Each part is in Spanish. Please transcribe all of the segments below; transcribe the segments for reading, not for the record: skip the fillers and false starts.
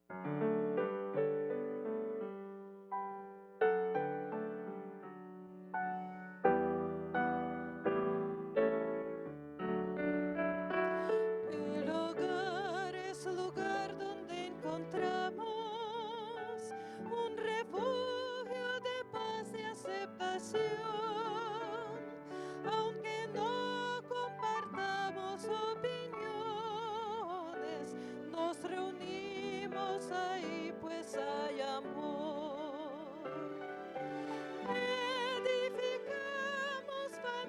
El hogar es lugar donde encontramos un refugio de paz y aceptación. Aunque no compartamos opiniones, nos reunimos ahí pues hay amor. Edificamos familias,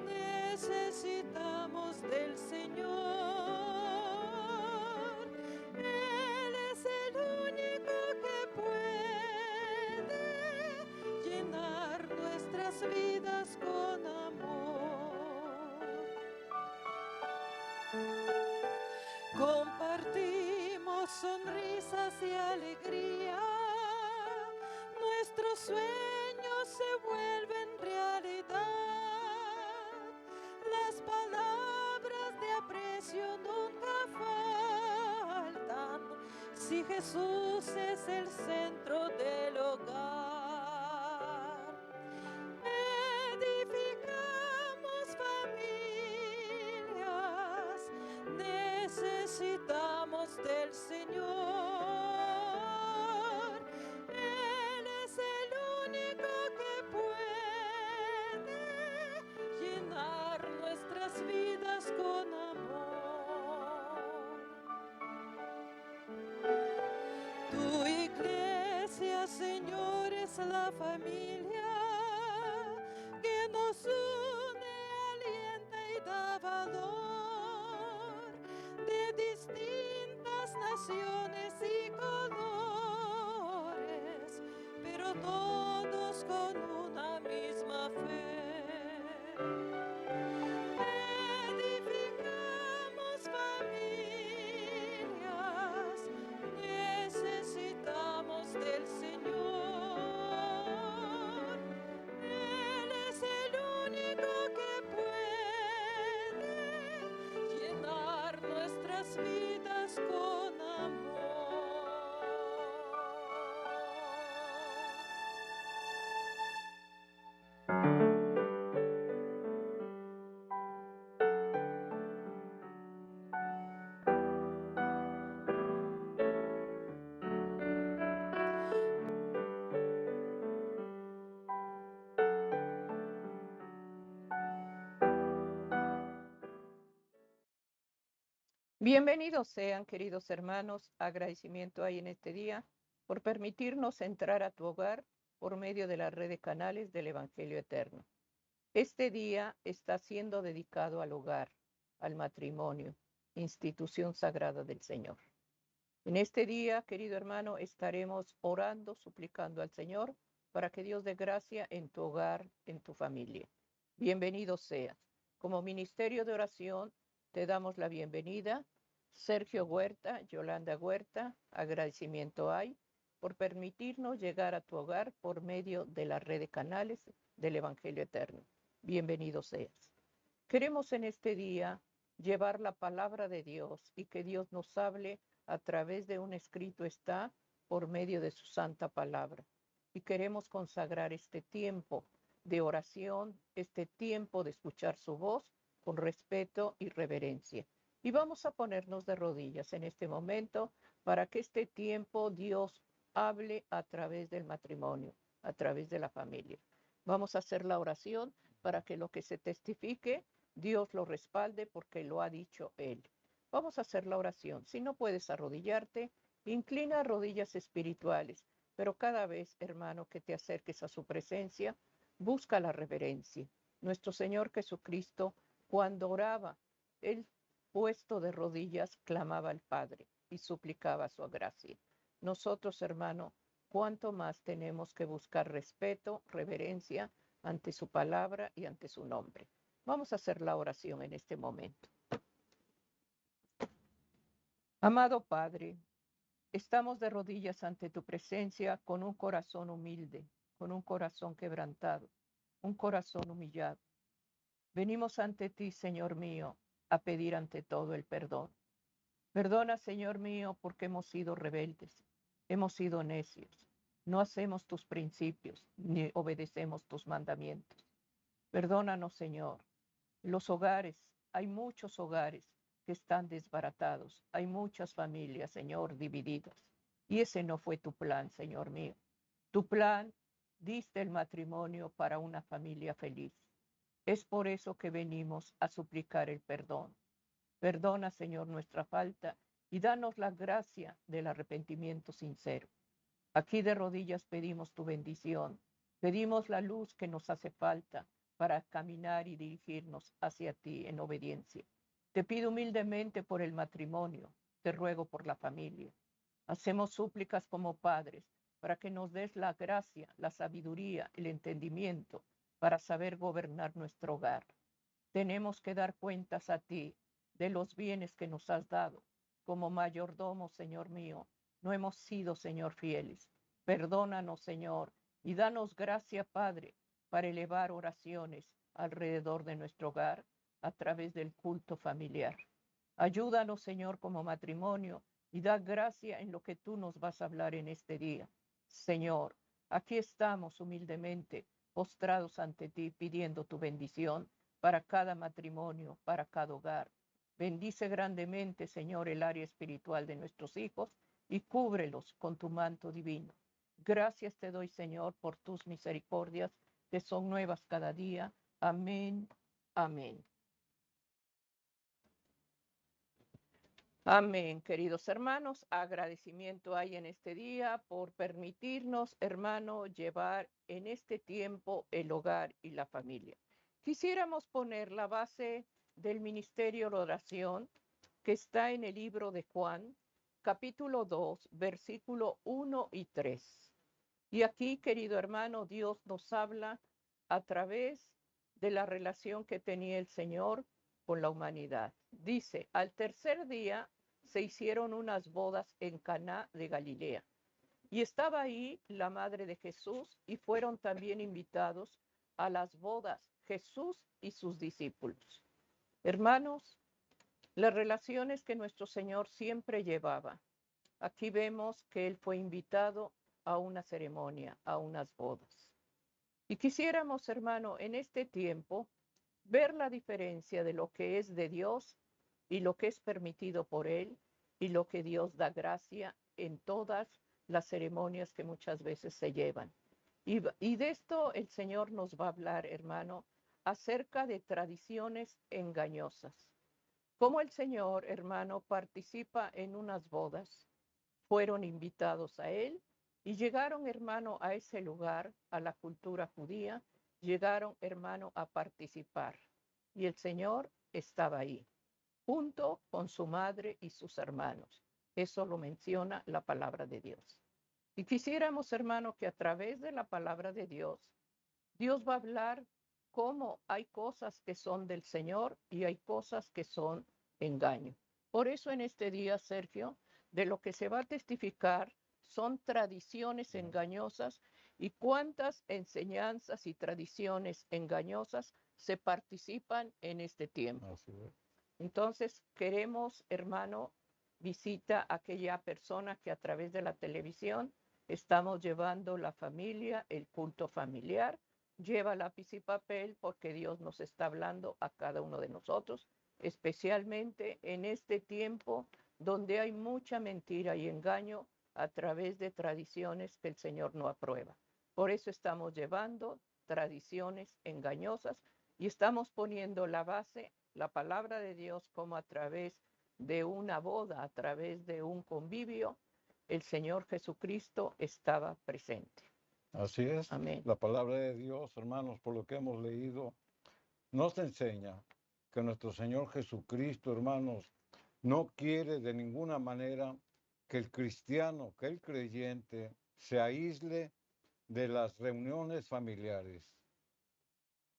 necesitamos del Señor. Él es el único que puede llenar nuestras vidas con amor. Compartimos sonrisas y alegría, nuestros sueños se vuelven realidad. Las palabras de aprecio nunca faltan si Jesús es el centro del hogar. Edificamos familias, necesitamos del Señor. Él es el único que puede llenar nuestras vidas con amor. Tu iglesia, Señor, es la familia que nos une, alienta y da valor, de distintas naciones y colores, pero todos con una misma fe. Edificamos familias, necesitamos del Señor. Él es el único que puede llenar nuestras vidas con amor. Bienvenidos sean, queridos hermanos. Agradecimiento hay en este día por permitirnos entrar a tu hogar por medio de la red de canales del Evangelio Eterno. Este día está siendo dedicado al hogar, al matrimonio, institución sagrada del Señor. En este día, querido hermano, estaremos orando, suplicando al Señor para que Dios dé gracia en tu hogar, en tu familia. Bienvenido seas. Como ministerio de oración, te damos la bienvenida. Sergio Huerta, Yolanda Huerta, agradecimiento hay por permitirnos llegar a tu hogar por medio de la red de canales del Evangelio Eterno. Bienvenido seas. Queremos en este día llevar la palabra de Dios y que Dios nos hable a través de un escrito está por medio de su santa palabra. Y queremos consagrar este tiempo de oración, este tiempo de escuchar su voz con respeto y reverencia. Y vamos a ponernos de rodillas en este momento para que este tiempo Dios hable a través del matrimonio, a través de la familia. Vamos a hacer la oración para que lo que se testifique, Dios lo respalde porque lo ha dicho Él. Vamos a hacer la oración. Si no puedes arrodillarte, inclina rodillas espirituales, pero cada vez, hermano, que te acerques a su presencia, busca la reverencia. Nuestro Señor Jesucristo, cuando oraba, Él puesto de rodillas, clamaba al Padre y suplicaba su gracia. Nosotros, hermano, cuánto más tenemos que buscar respeto, reverencia ante su palabra y ante su nombre. Vamos a hacer la oración en este momento. Amado Padre, estamos de rodillas ante tu presencia con un corazón humilde, con un corazón quebrantado, un corazón humillado. Venimos ante ti, Señor mío, a pedir ante todo el perdón. Perdona, Señor mío, porque hemos sido rebeldes, hemos sido necios, no hacemos tus principios ni obedecemos tus mandamientos. Perdónanos, Señor. Los hogares, hay muchos hogares que están desbaratados, hay muchas familias, Señor, divididas. Y ese no fue tu plan, Señor mío. Tu plan diste el matrimonio para una familia feliz. Es por eso que venimos a suplicar el perdón. Perdona, Señor, nuestra falta y danos la gracia del arrepentimiento sincero. Aquí de rodillas pedimos tu bendición, pedimos la luz que nos hace falta para caminar y dirigirnos hacia ti en obediencia. Te pido humildemente por el matrimonio, te ruego por la familia. Hacemos súplicas como padres para que nos des la gracia, la sabiduría, el entendimiento para saber gobernar nuestro hogar. Tenemos que dar cuentas a ti de los bienes que nos has dado. Como mayordomo, Señor mío, no hemos sido, Señor, fieles. Perdónanos, Señor, y danos gracia, Padre, para elevar oraciones alrededor de nuestro hogar a través del culto familiar. Ayúdanos, Señor, como matrimonio y da gracia en lo que tú nos vas a hablar en este día. Señor, aquí estamos humildemente postrados ante ti pidiendo tu bendición para cada matrimonio, para cada hogar. Bendice grandemente, Señor, el área espiritual de nuestros hijos y cúbrelos con tu manto divino. Gracias te doy, Señor, por tus misericordias que son nuevas cada día. Amén. Amén. Amén, queridos hermanos. Agradecimiento hay en este día por permitirnos, hermano, llevar en este tiempo el hogar y la familia. Quisiéramos poner la base del ministerio de oración que está en el libro de Juan, capítulo 2, versículo 1 y 3. Y aquí, querido hermano, Dios nos habla a través de la relación que tenía el Señor con la humanidad. Dice, al tercer día se hicieron unas bodas en Caná de Galilea. Y estaba ahí la madre de Jesús y fueron también invitados a las bodas Jesús y sus discípulos. Hermanos, las relaciones que nuestro Señor siempre llevaba. Aquí vemos que Él fue invitado a una ceremonia, a unas bodas. Y quisiéramos, hermano, en este tiempo, ver la diferencia de lo que es de Dios y lo que es permitido por Él y lo que Dios da gracia en todas las ceremonias que muchas veces se llevan. Y de esto el Señor nos va a hablar, hermano, acerca de tradiciones engañosas. Cómo el Señor, hermano, participa en unas bodas, fueron invitados a Él y llegaron, hermano, a ese lugar, a la cultura judía, llegaron, hermano, a participar. Y el Señor estaba ahí, junto con su madre y sus hermanos. Eso lo menciona la palabra de Dios. Y quisiéramos, hermano, que a través de la palabra de Dios, Dios va a hablar cómo hay cosas que son del Señor y hay cosas que son engaño. Por eso en este día, Sergio, de lo que se va a testificar son tradiciones engañosas y cuántas enseñanzas y tradiciones engañosas se participan en este tiempo. Entonces, queremos, hermano, visita a aquella persona que a través de la televisión estamos llevando la familia, el culto familiar. Lleva lápiz y papel porque Dios nos está hablando a cada uno de nosotros, especialmente en este tiempo donde hay mucha mentira y engaño a través de tradiciones que el Señor no aprueba. Por eso estamos llevando tradiciones engañosas y estamos poniendo la base, la palabra de Dios, como a través de una boda, a través de un convivio, el Señor Jesucristo estaba presente. Así es. Amén. La palabra de Dios, hermanos, por lo que hemos leído, nos enseña que nuestro Señor Jesucristo, hermanos, no quiere de ninguna manera que el cristiano, que el creyente, se aísle de las reuniones familiares.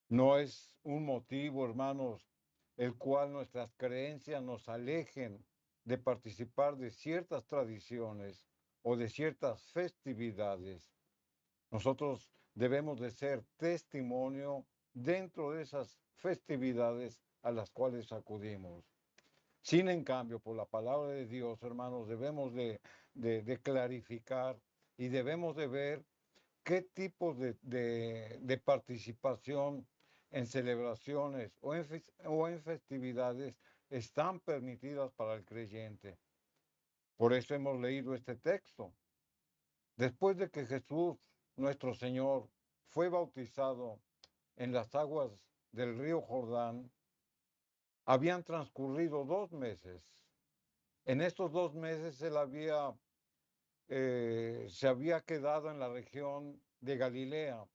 No es un motivo, hermanos, el cual nuestras creencias nos alejen de participar de ciertas tradiciones o de ciertas festividades. Nosotros debemos de ser testimonio dentro de esas festividades a las cuales acudimos. Sin en cambio, por la palabra de Dios, hermanos, debemos de clarificar y debemos de ver qué tipo de participación en celebraciones o en festividades están permitidas para el creyente. Por eso hemos leído este texto. Después de que Jesús, nuestro Señor, fue bautizado en las aguas del río Jordán, habían transcurrido 2 meses. En estos 2 meses se había quedado en la región de Galilea.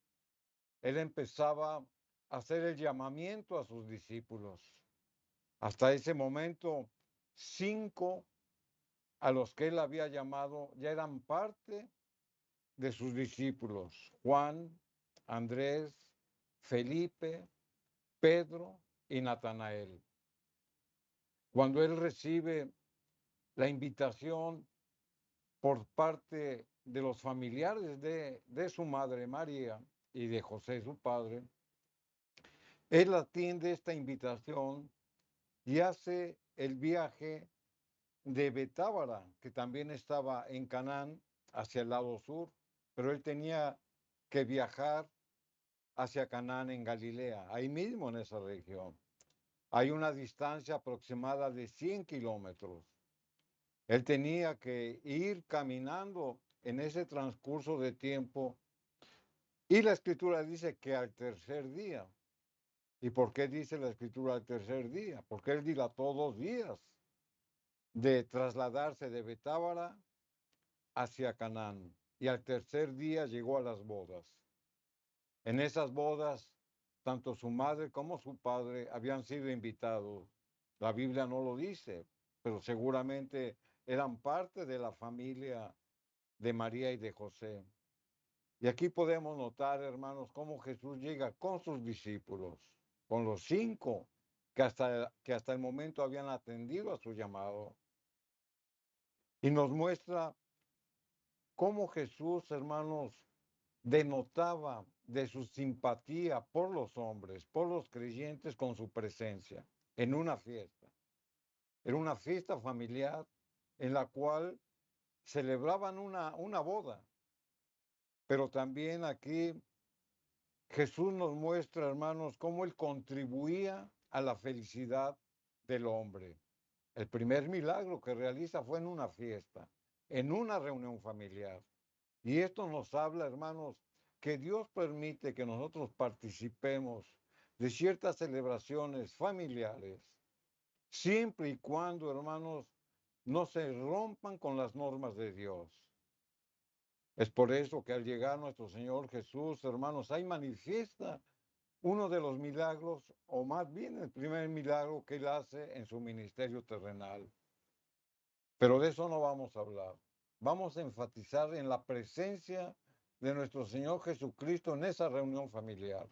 Él empezaba a hacer el llamamiento a sus discípulos. Hasta ese momento, 5 a los que él había llamado ya eran parte de sus discípulos: Juan, Andrés, Felipe, Pedro y Natanael. Cuando él recibe la invitación por parte de los familiares de su madre María y de José, su padre, él atiende esta invitación y hace el viaje de Betábara, que también estaba en Canaán, hacia el lado sur, pero él tenía que viajar hacia Canaán en Galilea, ahí mismo en esa región. Hay una distancia aproximada de 100 kilómetros. Él tenía que ir caminando en ese transcurso de tiempo. Y la escritura dice que al tercer día. ¿Y por qué dice la escritura al tercer día? Porque él dilató 2 días de trasladarse de Betábara hacia Canaán. Y al tercer día llegó a las bodas. En esas bodas, tanto su madre como su padre habían sido invitados. La Biblia no lo dice, pero seguramente eran parte de la familia de María y de José. Y aquí podemos notar, hermanos, cómo Jesús llega con sus discípulos, con los 5 que hasta el momento habían atendido a su llamado. Y nos muestra cómo Jesús, hermanos, denotaba de su simpatía por los hombres, por los creyentes, con su presencia en una fiesta. Era una fiesta familiar en la cual celebraban una boda. Pero también aquí Jesús nos muestra, hermanos, cómo él contribuía a la felicidad del hombre. El primer milagro que realiza fue en una fiesta, en una reunión familiar. Y esto nos habla, hermanos, que Dios permite que nosotros participemos de ciertas celebraciones familiares, siempre y cuando, hermanos, no se rompan con las normas de Dios. Es por eso que al llegar nuestro Señor Jesús, hermanos, ahí manifiesta uno de los milagros, o más bien el primer milagro que él hace en su ministerio terrenal. Pero de eso no vamos a hablar. Vamos a enfatizar en la presencia de nuestro Señor Jesucristo en esa reunión familiar.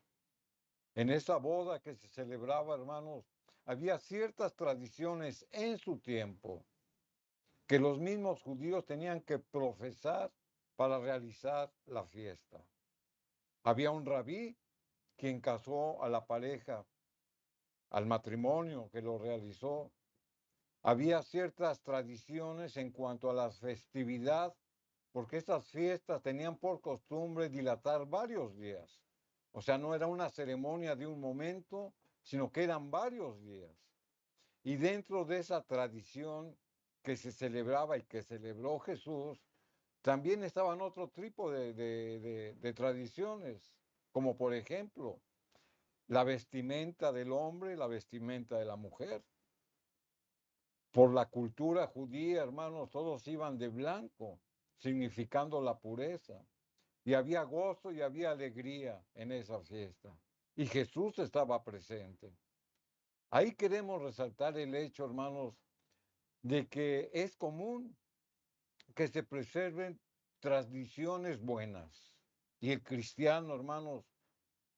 En esa boda que se celebraba, hermanos, había ciertas tradiciones en su tiempo que los mismos judíos tenían que profesar para realizar la fiesta. Había un rabí quien casó a la pareja, al matrimonio que lo realizó. Había ciertas tradiciones en cuanto a la festividad, porque estas fiestas tenían por costumbre dilatar varios días. O sea, no era una ceremonia de un momento, sino que eran varios días. Y dentro de esa tradición que se celebraba y que celebró Jesús, también estaban otro tipo de tradiciones, como por ejemplo la vestimenta del hombre y la vestimenta de la mujer. Por la cultura judía, hermanos, todos iban de blanco, significando la pureza. Y había gozo y había alegría en esa fiesta. Y Jesús estaba presente. Ahí queremos resaltar el hecho, hermanos, de que es común que se preserven tradiciones buenas. Y el cristiano, hermanos,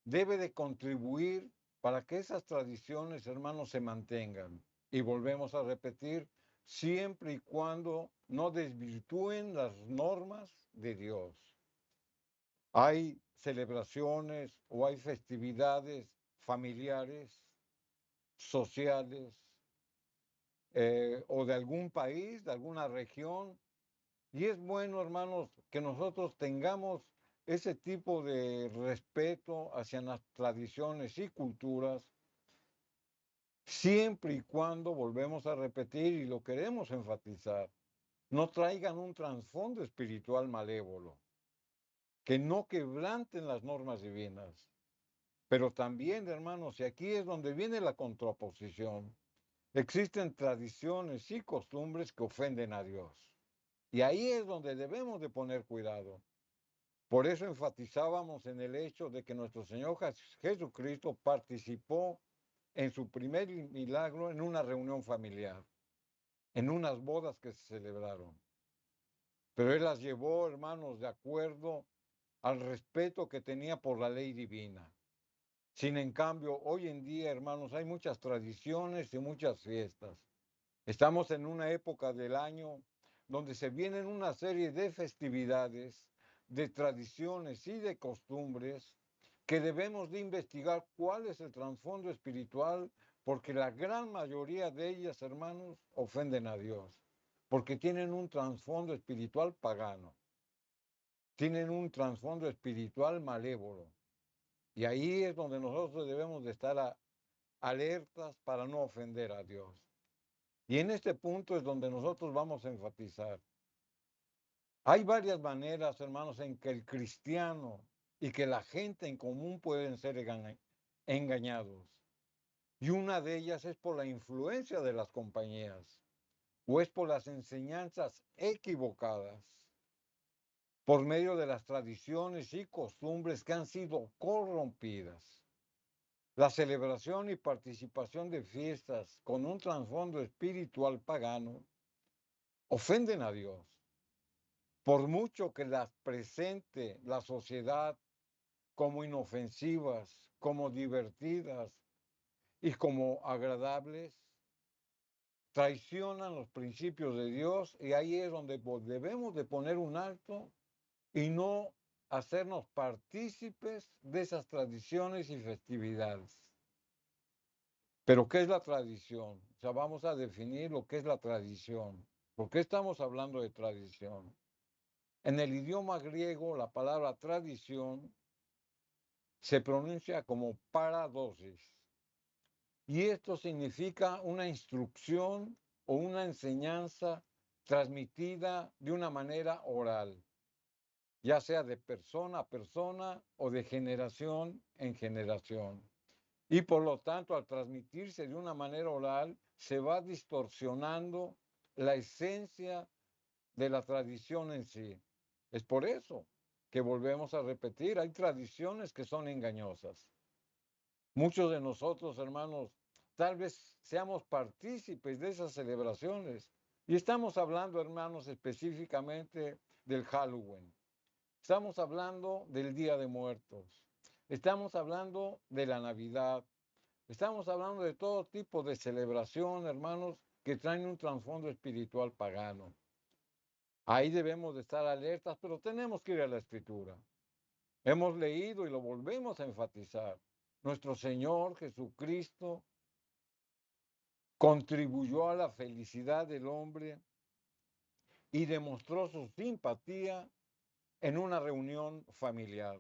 debe de contribuir para que esas tradiciones, hermanos, se mantengan. Y volvemos a repetir, siempre y cuando no desvirtúen las normas de Dios. Hay celebraciones o hay festividades familiares, sociales, o de algún país, de alguna región. Y es bueno, hermanos, que nosotros tengamos ese tipo de respeto hacia las tradiciones y culturas, siempre y cuando, volvemos a repetir y lo queremos enfatizar, no traigan un trasfondo espiritual malévolo, que no quebranten las normas divinas. Pero también, hermanos, y aquí es donde viene la contraposición, existen tradiciones y costumbres que ofenden a Dios. Y ahí es donde debemos de poner cuidado. Por eso enfatizábamos en el hecho de que nuestro Señor Jesucristo participó en su primer milagro en una reunión familiar, en unas bodas que se celebraron. Pero Él las llevó, hermanos, de acuerdo al respeto que tenía por la ley divina. Sin en cambio, hoy en día, hermanos, hay muchas tradiciones y muchas fiestas. Estamos en una época del año donde se vienen una serie de festividades, de tradiciones y de costumbres que debemos de investigar cuál es el trasfondo espiritual, porque la gran mayoría de ellas, hermanos, ofenden a Dios, porque tienen un trasfondo espiritual pagano, tienen un trasfondo espiritual malévolo. Y ahí es donde nosotros debemos de estar alertas para no ofender a Dios. Y en este punto es donde nosotros vamos a enfatizar. Hay varias maneras, hermanos, en que el cristiano y que la gente en común pueden ser engañados. Y una de ellas es por la influencia de las compañías o es por las enseñanzas equivocadas, por medio de las tradiciones y costumbres que han sido corrompidas. La celebración y participación de fiestas con un trasfondo espiritual pagano ofenden a Dios. Por mucho que las presente la sociedad como inofensivas, como divertidas y como agradables, traicionan los principios de Dios y ahí es donde debemos de poner un alto y no hacernos partícipes de esas tradiciones y festividades. Pero ¿qué es la tradición? O sea, vamos a definir lo que es la tradición. ¿Por qué estamos hablando de tradición? En el idioma griego, la palabra tradición se pronuncia como paradosis. Y esto significa una instrucción o una enseñanza transmitida de una manera oral, ya sea de persona a persona o de generación en generación. Y por lo tanto, al transmitirse de una manera oral, se va distorsionando la esencia de la tradición en sí. Es por eso que volvemos a repetir, hay tradiciones que son engañosas. Muchos de nosotros, hermanos, tal vez seamos partícipes de esas celebraciones. Y estamos hablando, hermanos, específicamente del Halloween. Estamos hablando del Día de Muertos. Estamos hablando de la Navidad. Estamos hablando de todo tipo de celebración, hermanos, que traen un trasfondo espiritual pagano. Ahí debemos de estar alertas, pero tenemos que ir a la Escritura. Hemos leído y lo volvemos a enfatizar. Nuestro Señor Jesucristo contribuyó a la felicidad del hombre y demostró su simpatía en una reunión familiar,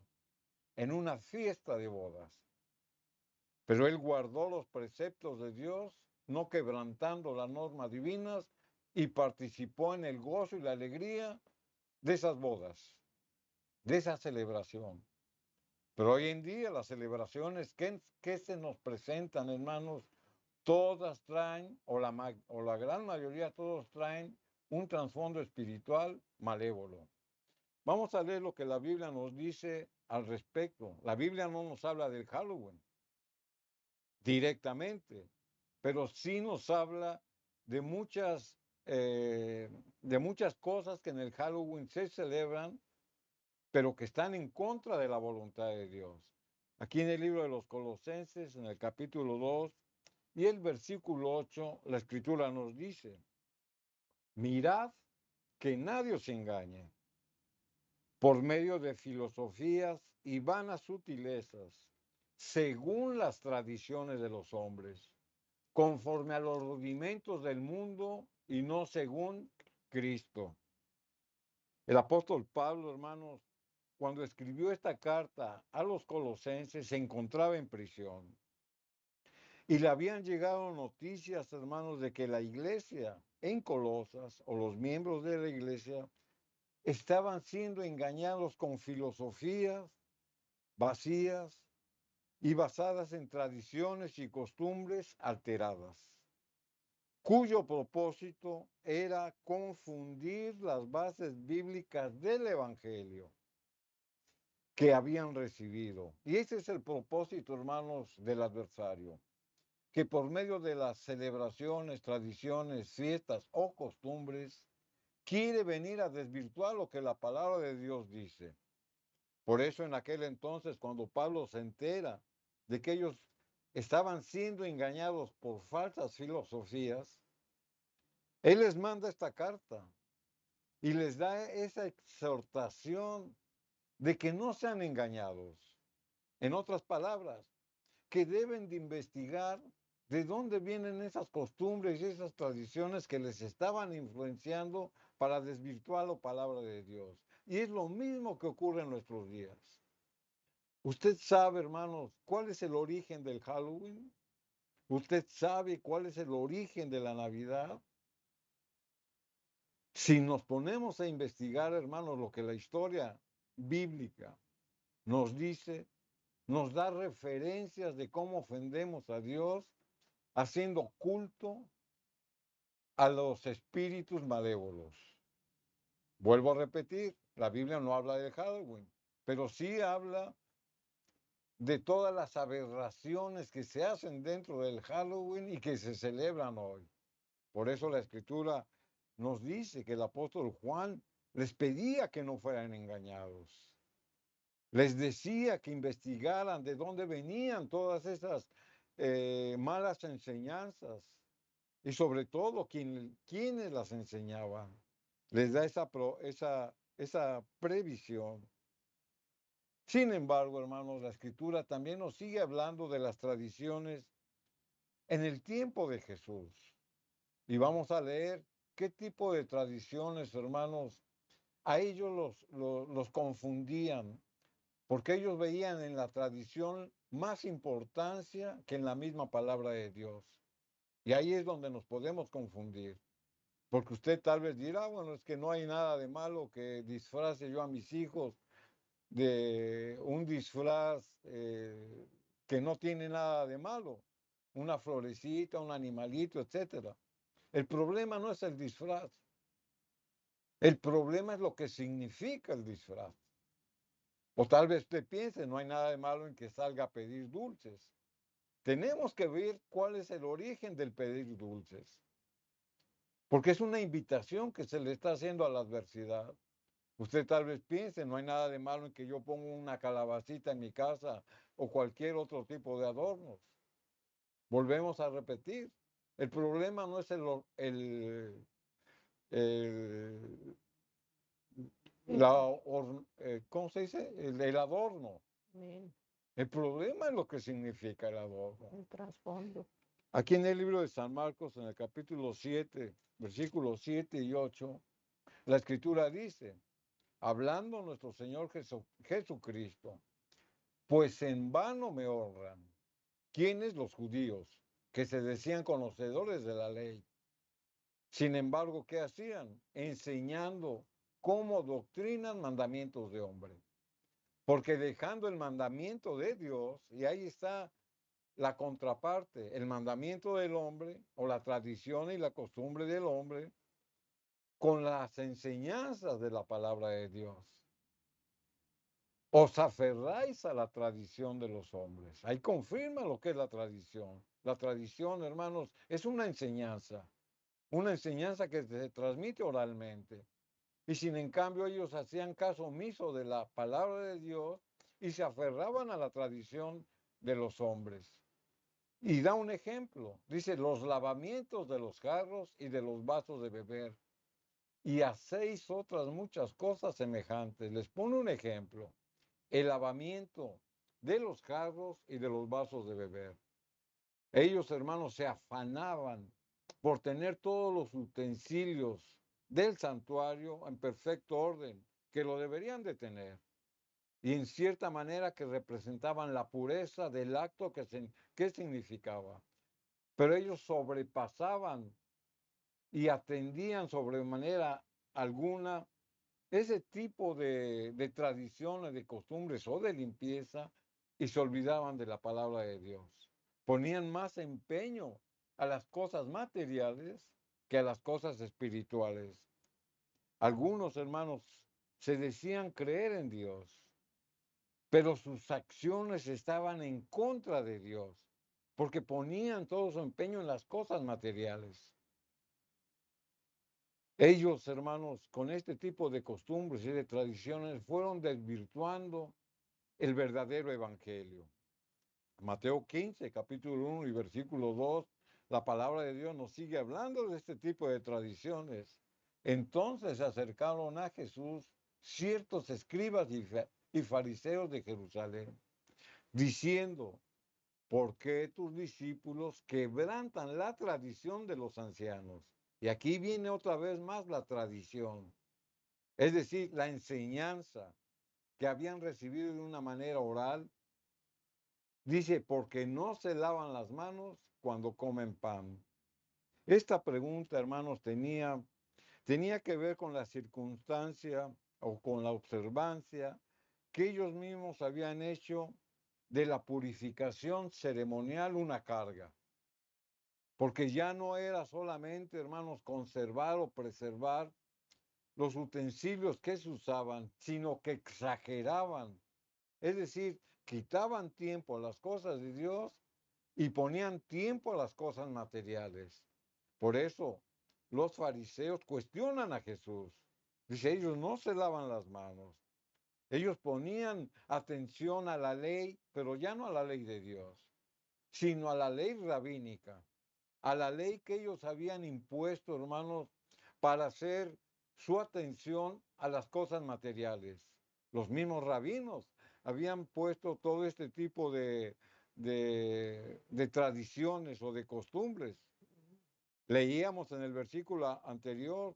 en una fiesta de bodas. Pero él guardó los preceptos de Dios, no quebrantando las normas divinas, y participó en el gozo y la alegría de esas bodas, de esa celebración. Pero hoy en día las celebraciones que se nos presentan, hermanos, todas traen, o la gran mayoría, todos traen un trasfondo espiritual malévolo. Vamos a leer lo que la Biblia nos dice al respecto. La Biblia no nos habla del Halloween directamente, pero sí nos habla de muchas cosas que en el Halloween se celebran, pero que están en contra de la voluntad de Dios. Aquí en el libro de los Colosenses, en el capítulo 2 y el versículo 8, la Escritura nos dice, mirad que nadie os engañe por medio de filosofías y vanas sutilezas, según las tradiciones de los hombres, conforme a los rudimentos del mundo y no según Cristo. El apóstol Pablo, hermanos, cuando escribió esta carta a los colosenses, se encontraba en prisión. Y le habían llegado noticias, hermanos, de que la iglesia en Colosas, o los miembros de la iglesia, estaban siendo engañados con filosofías vacías y basadas en tradiciones y costumbres alteradas, cuyo propósito era confundir las bases bíblicas del Evangelio que habían recibido. Y ese es el propósito, hermanos, del adversario, que por medio de las celebraciones, tradiciones, fiestas o costumbres, quiere venir a desvirtuar lo que la palabra de Dios dice. Por eso en aquel entonces, cuando Pablo se entera de que ellos estaban siendo engañados por falsas filosofías, él les manda esta carta y les da esa exhortación de que no sean engañados. En otras palabras, que deben de investigar de dónde vienen esas costumbres y esas tradiciones que les estaban influenciando para desvirtuar la palabra de Dios. Y es lo mismo que ocurre en nuestros días. ¿Usted sabe, hermanos, cuál es el origen del Halloween? ¿Usted sabe cuál es el origen de la Navidad? Si nos ponemos a investigar, hermanos, lo que la historia bíblica nos dice, nos da referencias de cómo ofendemos a Dios haciendo culto a los espíritus malévolos. Vuelvo a repetir, la Biblia no habla de Halloween, pero sí habla de todas las aberraciones que se hacen dentro del Halloween y que se celebran hoy. Por eso la Escritura nos dice que el apóstol Juan les pedía que no fueran engañados. Les decía que investigaran de dónde venían todas esas malas enseñanzas y sobre todo quienes las enseñaban. Les da esa previsión. Sin embargo, hermanos, la Escritura también nos sigue hablando de las tradiciones en el tiempo de Jesús. Y vamos a leer qué tipo de tradiciones, hermanos, a ellos los confundían, porque ellos veían en la tradición más importancia que en la misma palabra de Dios. Y ahí es donde nos podemos confundir. Porque usted tal vez dirá, bueno, es que no hay nada de malo que disfrace yo a mis hijos de un disfraz que no tiene nada de malo, una florecita, un animalito, etcétera. El problema no es el disfraz, el problema es lo que significa el disfraz. O tal vez usted piense, no hay nada de malo en que salga a pedir dulces. Tenemos que ver cuál es el origen del pedir dulces, porque es una invitación que se le está haciendo a la adversidad. Usted tal vez piense, no hay nada de malo en que yo ponga una calabacita en mi casa o cualquier otro tipo de adornos. Volvemos a repetir, el problema no es ¿cómo se dice? El adorno. Amén. El problema es lo que significa el adorno. El trasfondo. Aquí en el libro de San Marcos, en el capítulo 7, versículos 7 y 8, la Escritura dice, hablando nuestro Señor Jesucristo, pues en vano me honran. ¿Quiénes? Los judíos, que se decían conocedores de la ley. Sin embargo, ¿qué hacían? Enseñando cómo doctrinan mandamientos de hombre. Porque dejando el mandamiento de Dios, y ahí está la contraparte, el mandamiento del hombre, o la tradición y la costumbre del hombre, con las enseñanzas de la palabra de Dios. Os aferráis a la tradición de los hombres. Ahí confirma lo que es la tradición. La tradición, hermanos, es una enseñanza que se transmite oralmente. Y sin en cambio ellos hacían caso omiso de la palabra de Dios y se aferraban a la tradición de los hombres. Y da un ejemplo, dice, los lavamientos de los jarros y de los vasos de beber. Y hacéis otras muchas cosas semejantes. Les pone un ejemplo, el lavamiento de los jarros y de los vasos de beber. Ellos, hermanos, se afanaban por tener todos los utensilios del santuario en perfecto orden, que lo deberían de tener, y en cierta manera que representaban la pureza del acto que significaba. Pero ellos sobrepasaban y atendían sobremanera alguna ese tipo de tradiciones, de costumbres o de limpieza, y se olvidaban de la palabra de Dios. Ponían más empeño a las cosas materiales que a las cosas espirituales. Algunos hermanos se decían creer en Dios, pero sus acciones estaban en contra de Dios, porque ponían todo su empeño en las cosas materiales. Ellos, hermanos, con este tipo de costumbres y de tradiciones, fueron desvirtuando el verdadero evangelio. Mateo 15, capítulo 1 y versículo 2, la palabra de Dios nos sigue hablando de este tipo de tradiciones. Entonces se acercaron a Jesús ciertos escribas y fariseos de Jerusalén, diciendo: ¿por qué tus discípulos quebrantan la tradición de los ancianos? Y aquí viene otra vez más la tradición, es decir, la enseñanza que habían recibido de una manera oral. Dice, porque no se lavan las manos cuando comen pan. Esta pregunta, hermanos, tenía que ver con la circunstancia o con la observancia que ellos mismos habían hecho de la purificación ceremonial una carga. Porque ya no era solamente, hermanos, conservar o preservar los utensilios que se usaban, sino que exageraban. Es decir, quitaban tiempo a las cosas de Dios y ponían tiempo a las cosas materiales. Por eso los fariseos cuestionan a Jesús. Dice, ellos no se lavan las manos. Ellos ponían atención a la ley, pero ya no a la ley de Dios, sino a la ley rabínica, a la ley que ellos habían impuesto, hermanos, para hacer su atención a las cosas materiales. Los mismos rabinos habían puesto todo este tipo de tradiciones o de costumbres. Leíamos en el versículo anterior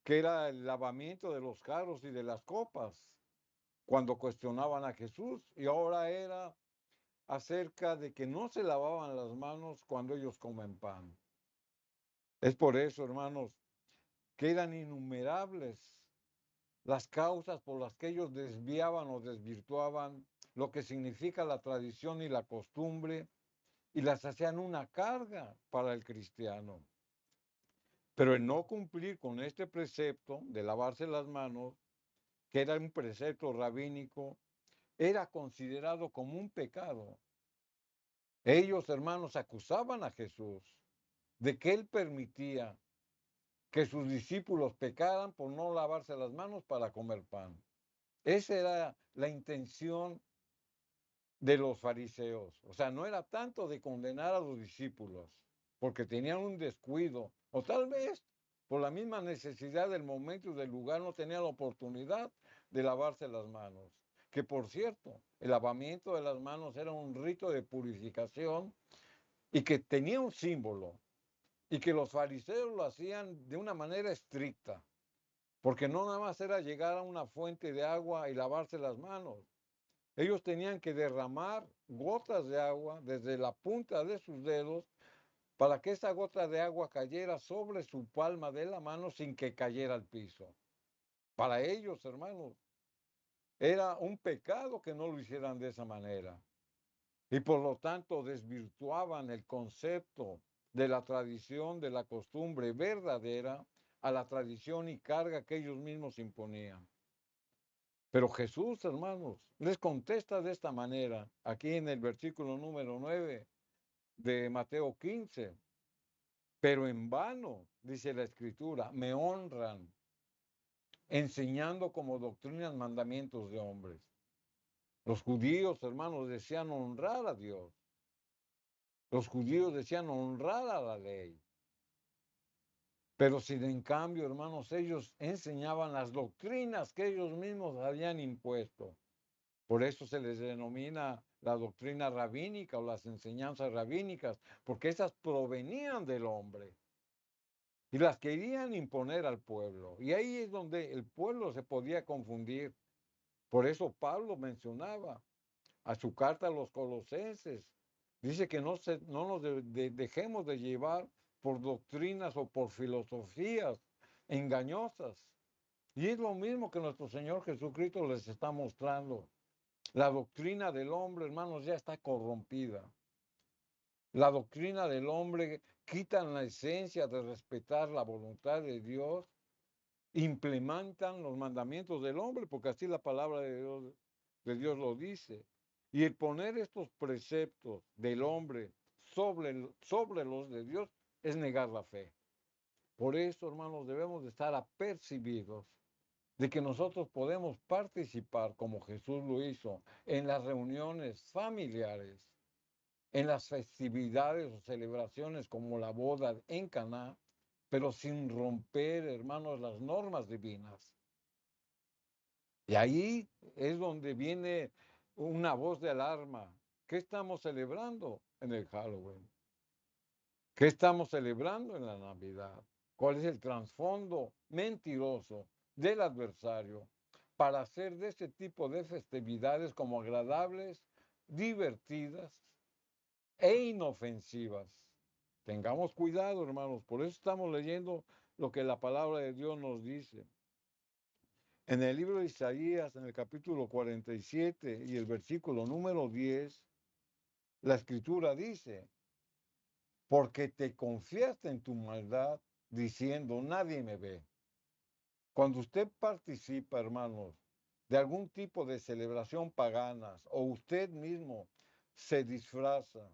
que era el lavamiento de los jarros y de las copas cuando cuestionaban a Jesús, y ahora era acerca de que no se lavaban las manos cuando ellos comen pan. Es por eso, hermanos, que eran innumerables las causas por las que ellos desviaban o desvirtuaban lo que significa la tradición y la costumbre, y las hacían una carga para el cristiano. Pero el no cumplir con este precepto de lavarse las manos, que era un precepto rabínico, era considerado como un pecado. Ellos, hermanos, acusaban a Jesús de que él permitía que sus discípulos pecaran por no lavarse las manos para comer pan. Esa era la intención de los fariseos. O sea, no era tanto de condenar a los discípulos, porque tenían un descuido, o tal vez por la misma necesidad del momento y del lugar no tenían la oportunidad de lavarse las manos. Que por cierto, el lavamiento de las manos era un rito de purificación y que tenía un símbolo, y que los fariseos lo hacían de una manera estricta, porque no nada más era llegar a una fuente de agua y lavarse las manos. Ellos tenían que derramar gotas de agua desde la punta de sus dedos para que esa gota de agua cayera sobre su palma de la mano sin que cayera al piso. Para ellos, hermanos, era un pecado que no lo hicieran de esa manera. Y por lo tanto desvirtuaban el concepto de la tradición, de la costumbre verdadera, a la tradición y carga que ellos mismos imponían. Pero Jesús, hermanos, les contesta de esta manera, aquí en el versículo número 9 de Mateo 15. Pero en vano, dice la Escritura, me honran, enseñando como doctrinas mandamientos de hombres. Los judíos, hermanos, decían honrar a Dios. Los judíos decían honrar a la ley. Pero si en cambio, hermanos, ellos enseñaban las doctrinas que ellos mismos habían impuesto. Por eso se les denomina la doctrina rabínica o las enseñanzas rabínicas, porque esas provenían del hombre y las querían imponer al pueblo. Y ahí es donde el pueblo se podía confundir. Por eso Pablo mencionaba a su carta a los colosenses. Dice que no nos dejemos de llevar por doctrinas o por filosofías engañosas. Y es lo mismo que nuestro Señor Jesucristo les está mostrando. La doctrina del hombre, hermanos, ya está corrompida. La doctrina del hombre quita la esencia de respetar la voluntad de Dios, implementan los mandamientos del hombre, porque así la palabra de Dios lo dice. Y el poner estos preceptos del hombre sobre los de Dios es negar la fe. Por eso, hermanos, debemos de estar apercibidos de que nosotros podemos participar, como Jesús lo hizo, en las reuniones familiares, en las festividades o celebraciones como la boda en Caná, pero sin romper, hermanos, las normas divinas. Y ahí es donde viene una voz de alarma. ¿Qué estamos celebrando en el Halloween? ¿Qué estamos celebrando en la Navidad? ¿Cuál es el trasfondo mentiroso del adversario para hacer de este tipo de festividades como agradables, divertidas e inofensivas? Tengamos cuidado, hermanos. Por eso estamos leyendo lo que la palabra de Dios nos dice. En el libro de Isaías, en el capítulo 47 y el versículo número 10, la escritura dice, porque te confiaste en tu maldad diciendo, nadie me ve. Cuando usted participa, hermanos, de algún tipo de celebración paganas, o usted mismo se disfraza,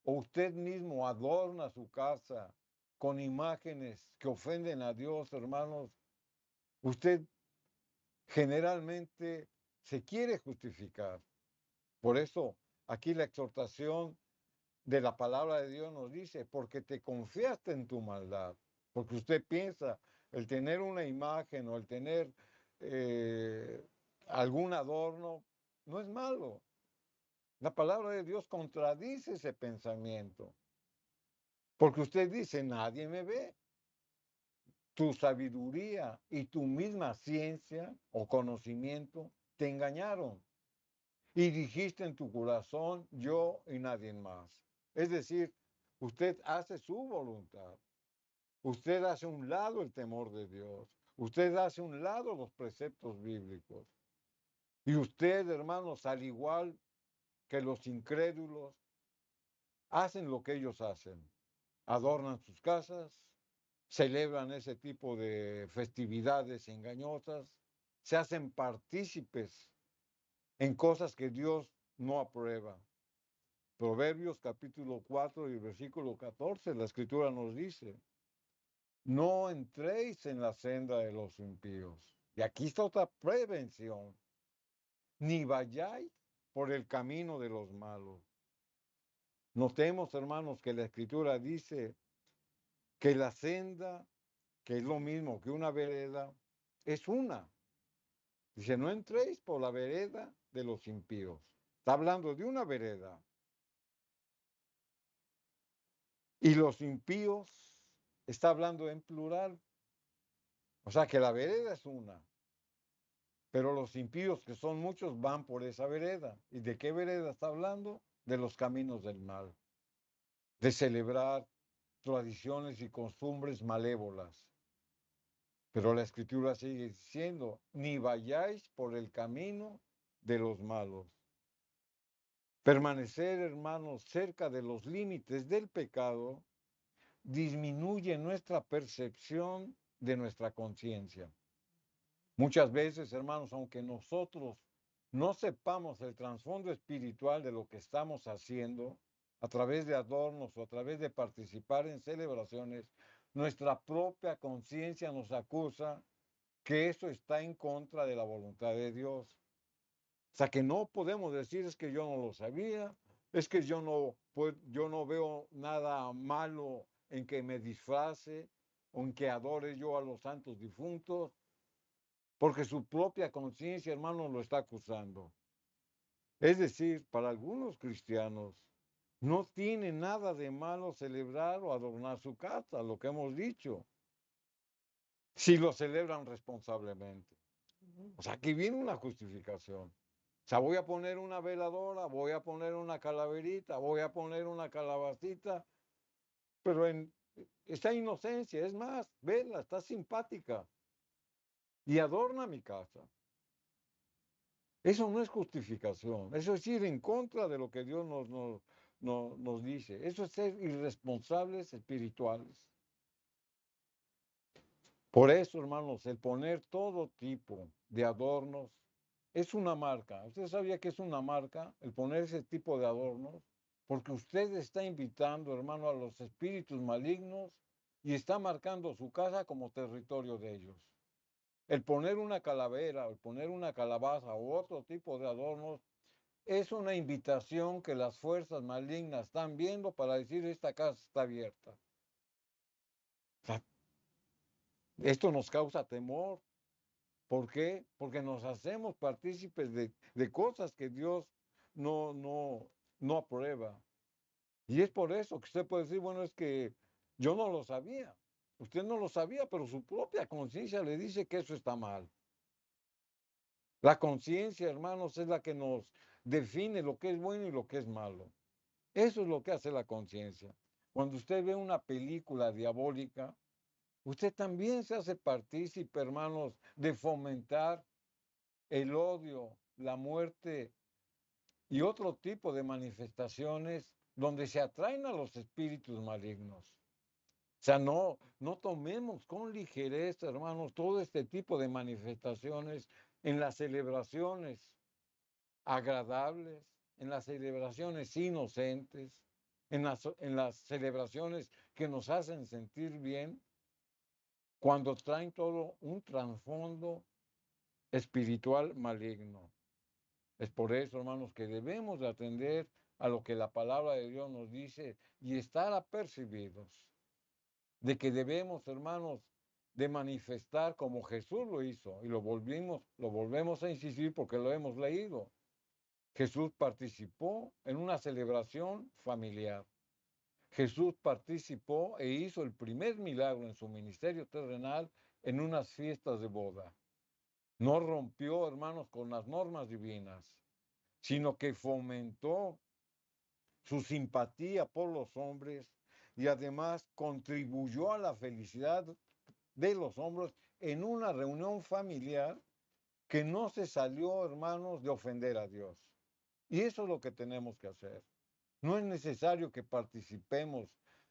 o usted mismo adorna su casa con imágenes que ofenden a Dios, hermanos, usted generalmente se quiere justificar. Por eso aquí la exhortación de la palabra de Dios nos dice, porque te confiaste en tu maldad, porque usted piensa, el tener una imagen o el tener algún adorno, no es malo. La palabra de Dios contradice ese pensamiento, porque usted dice, nadie me ve. Tu sabiduría y tu misma ciencia o conocimiento te engañaron. Y dijiste en tu corazón, yo y nadie más. Es decir, usted hace su voluntad. Usted hace a un lado el temor de Dios. Usted hace a un lado los preceptos bíblicos. Y usted, hermanos, al igual que los incrédulos, hacen lo que ellos hacen. Adornan sus casas, celebran ese tipo de festividades engañosas, se hacen partícipes en cosas que Dios no aprueba. Proverbios capítulo 4 y versículo 14, la escritura nos dice, no entréis en la senda de los impíos. Y aquí está otra prevención. Ni vayáis por el camino de los malos. Notemos, hermanos, que la escritura dice que la senda, que es lo mismo que una vereda, es una. Dice, no entréis por la vereda de los impíos. Está hablando de una vereda. Y los impíos está hablando en plural. O sea que la vereda es una. Pero los impíos, que son muchos, van por esa vereda. ¿Y de qué vereda está hablando? De los caminos del mal. De celebrar tradiciones y costumbres malévolas. Pero la escritura sigue diciendo, ni vayáis por el camino de los malos. Permanecer, hermanos, cerca de los límites del pecado disminuye nuestra percepción de nuestra conciencia. Muchas veces, hermanos, aunque nosotros no sepamos el trasfondo espiritual de lo que estamos haciendo, a través de adornos o a través de participar en celebraciones, nuestra propia conciencia nos acusa que eso está en contra de la voluntad de Dios. O sea, que no podemos decir es que yo no lo sabía, es que yo no veo nada malo en que me disfrace o en que adore yo a los santos difuntos, porque su propia conciencia, hermano, lo está acusando. Es decir, para algunos cristianos no tiene nada de malo celebrar o adornar su casa, lo que hemos dicho, si lo celebran responsablemente. O sea, aquí viene una justificación. O sea, voy a poner una veladora, voy a poner una calaverita, voy a poner una calabacita, pero esta inocencia, es más, vela, está simpática y adorna mi casa. Eso no es justificación, eso es ir en contra de lo que Dios nos dice. Eso es ser irresponsables espirituales. Por eso, hermanos, el poner todo tipo de adornos es una marca. ¿Usted sabía que es una marca el poner ese tipo de adornos? Porque usted está invitando, hermano, a los espíritus malignos y está marcando su casa como territorio de ellos. El poner una calavera, el poner una calabaza u otro tipo de adornos es una invitación que las fuerzas malignas están viendo para decir esta casa está abierta. O sea, esto nos causa temor. ¿Por qué? Porque nos hacemos partícipes de cosas que Dios no aprueba. Y es por eso que usted puede decir, bueno, es que yo no lo sabía. Usted no lo sabía, pero su propia conciencia le dice que eso está mal. La conciencia, hermanos, es la que nos define lo que es bueno y lo que es malo. Eso es lo que hace la conciencia. Cuando usted ve una película diabólica, usted también se hace partícipe, hermanos, de fomentar el odio, la muerte y otro tipo de manifestaciones donde se atraen a los espíritus malignos. O sea, no tomemos con ligereza, hermanos, todo este tipo de manifestaciones en las celebraciones agradables, en las celebraciones inocentes, en las celebraciones que nos hacen sentir bien, cuando traen todo un trasfondo espiritual maligno. Es por eso, hermanos, que debemos de atender a lo que la palabra de Dios nos dice y estar apercibidos de que debemos, hermanos, de manifestar como Jesús lo hizo. Y lo volvemos a insistir porque lo hemos leído. Jesús participó en una celebración familiar. Jesús participó e hizo el primer milagro en su ministerio terrenal en unas fiestas de boda. No rompió, hermanos, con las normas divinas, sino que fomentó su simpatía por los hombres y además contribuyó a la felicidad de los hombres en una reunión familiar que no se salió, hermanos, de ofender a Dios. Y eso es lo que tenemos que hacer. No es necesario que participemos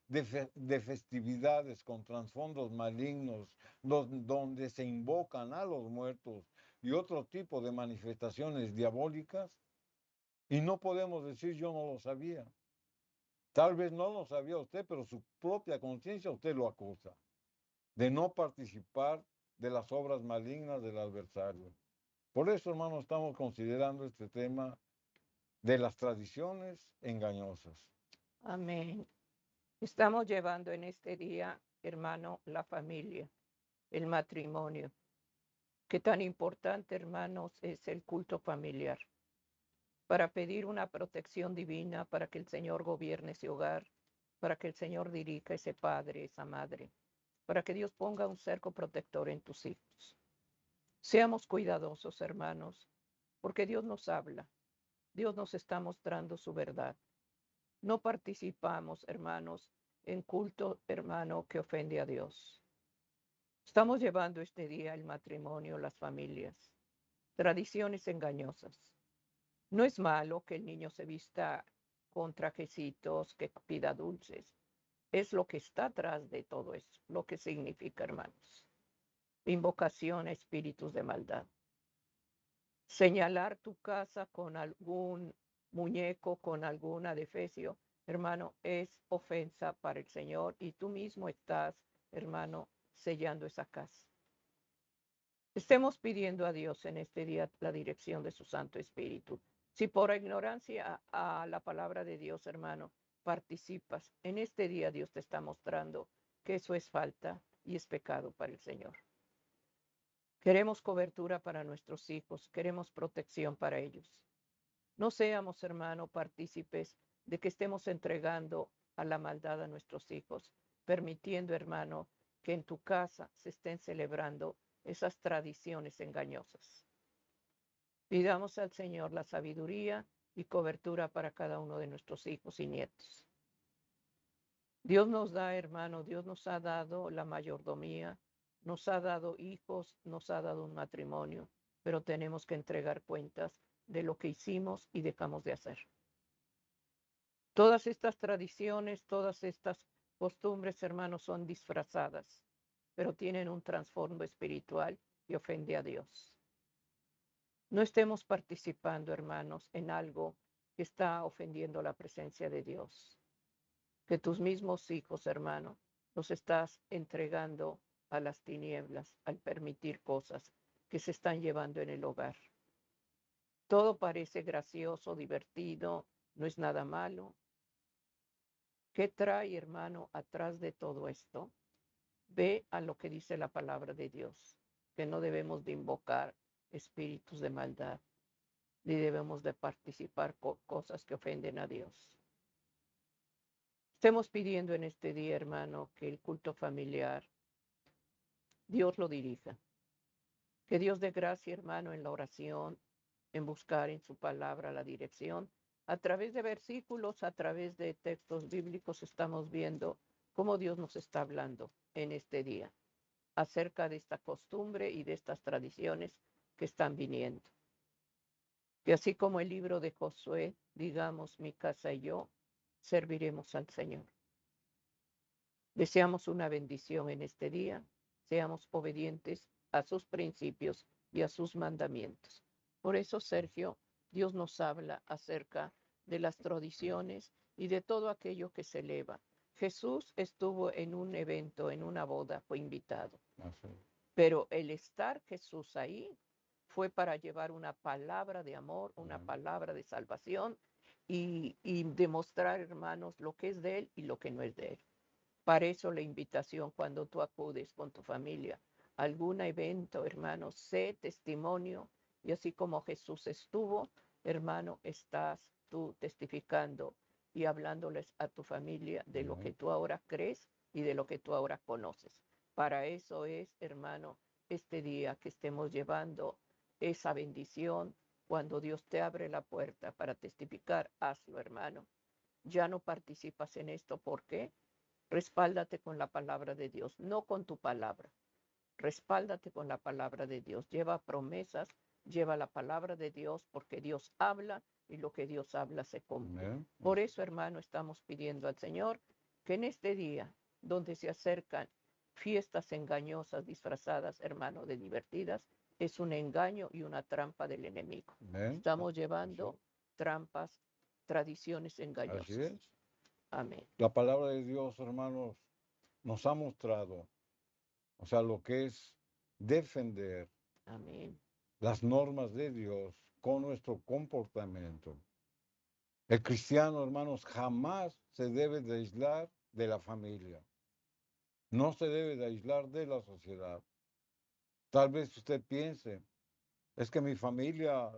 de festividades con trasfondos malignos, donde se invocan a los muertos y otro tipo de manifestaciones diabólicas, y no podemos decir yo no lo sabía. Tal vez no lo sabía usted, pero su propia conciencia usted lo acusa de no participar de las obras malignas del adversario. Por eso, hermanos, estamos considerando este tema de las tradiciones engañosas. Amén. Estamos llevando en este día, hermano, la familia, el matrimonio. Qué tan importante, hermanos, es el culto familiar para pedir una protección divina, para que el Señor gobierne ese hogar, para que el Señor dirija ese padre, esa madre, para que Dios ponga un cerco protector en tus hijos. Seamos cuidadosos, hermanos, porque Dios nos habla, Dios nos está mostrando su verdad. No participamos, hermanos, en culto, hermano, que ofende a Dios. Estamos llevando este día el matrimonio, las familias, tradiciones engañosas. No es malo que el niño se vista con trajecitos, que pida dulces. Es lo que está atrás de todo eso, lo que significa, hermanos. Invocación a espíritus de maldad. Señalar tu casa con algún muñeco, con algún adefesio, hermano, es ofensa para el Señor y tú mismo estás, hermano, sellando esa casa. Estemos pidiendo a Dios en este día la dirección de su Santo Espíritu. Si por ignorancia a la palabra de Dios, hermano, participas, en este día Dios te está mostrando que eso es falta y es pecado para el Señor. Queremos cobertura para nuestros hijos, queremos protección para ellos. No seamos, hermano, partícipes de que estemos entregando a la maldad a nuestros hijos, permitiendo, hermano, que en tu casa se estén celebrando esas tradiciones engañosas. Pidamos al Señor la sabiduría y cobertura para cada uno de nuestros hijos y nietos. Dios nos da, hermano, Dios nos ha dado la mayordomía, nos ha dado hijos, nos ha dado un matrimonio, pero tenemos que entregar cuentas de lo que hicimos y dejamos de hacer. Todas estas tradiciones, todas estas costumbres, hermanos, son disfrazadas, pero tienen un trasfondo espiritual y ofende a Dios. No estemos participando, hermanos, en algo que está ofendiendo la presencia de Dios. Que tus mismos hijos, hermano, los estás entregando a las tinieblas al permitir cosas que se están llevando en el hogar. Todo parece gracioso, divertido, no es nada malo. ¿Qué trae, hermano, atrás de todo esto? Ve a lo que dice la palabra de Dios, que no debemos de invocar espíritus de maldad, ni debemos de participar con cosas que ofenden a Dios. Estemos pidiendo en este día, hermano, que el culto familiar, Dios lo dirija. Que Dios dé gracia, hermano, en la oración, en buscar en su palabra la dirección. A través de versículos, a través de textos bíblicos, estamos viendo cómo Dios nos está hablando en este día acerca de esta costumbre y de estas tradiciones que están viniendo. Que así como el libro de Josué, digamos, mi casa y yo, serviremos al Señor. Deseamos una bendición en este día, seamos obedientes a sus principios y a sus mandamientos. Por eso, Sergio, Dios nos habla acerca de las tradiciones y de todo aquello que se eleva. Jesús estuvo en un evento, en una boda, fue invitado. Pero el estar Jesús ahí fue para llevar una palabra de amor, una palabra de salvación y demostrar, hermanos, lo que es de Él y lo que no es de Él. Para eso la invitación cuando tú acudes con tu familia a algún evento, hermano, sé testimonio y así como Jesús estuvo, hermano, estás tú testificando y hablándoles a tu familia de lo que tú ahora crees y de lo que tú ahora conoces. Para eso es, hermano, este día que estemos llevando esa bendición. Cuando Dios te abre la puerta para testificar, hazlo, hermano. Ya no participas en esto. ¿Por qué? Respáldate con la palabra de Dios, no con tu palabra. Respáldate con la palabra de Dios. Lleva promesas, lleva la palabra de Dios, porque Dios habla y lo que Dios habla se cumple. Por eso, hermano, estamos pidiendo al Señor que en este día, donde se acercan fiestas engañosas, disfrazadas, hermano, de divertidas, es un engaño y una trampa del enemigo. Estamos llevando trampas, tradiciones engañosas. Así es. Amén. La palabra de Dios, hermanos, nos ha mostrado, o sea, lo que es defender Amén. las normas de Dios con nuestro comportamiento. El cristiano, hermanos, jamás se debe de aislar de la familia. No se debe de aislar de la sociedad. Tal vez usted piense, es que mi familia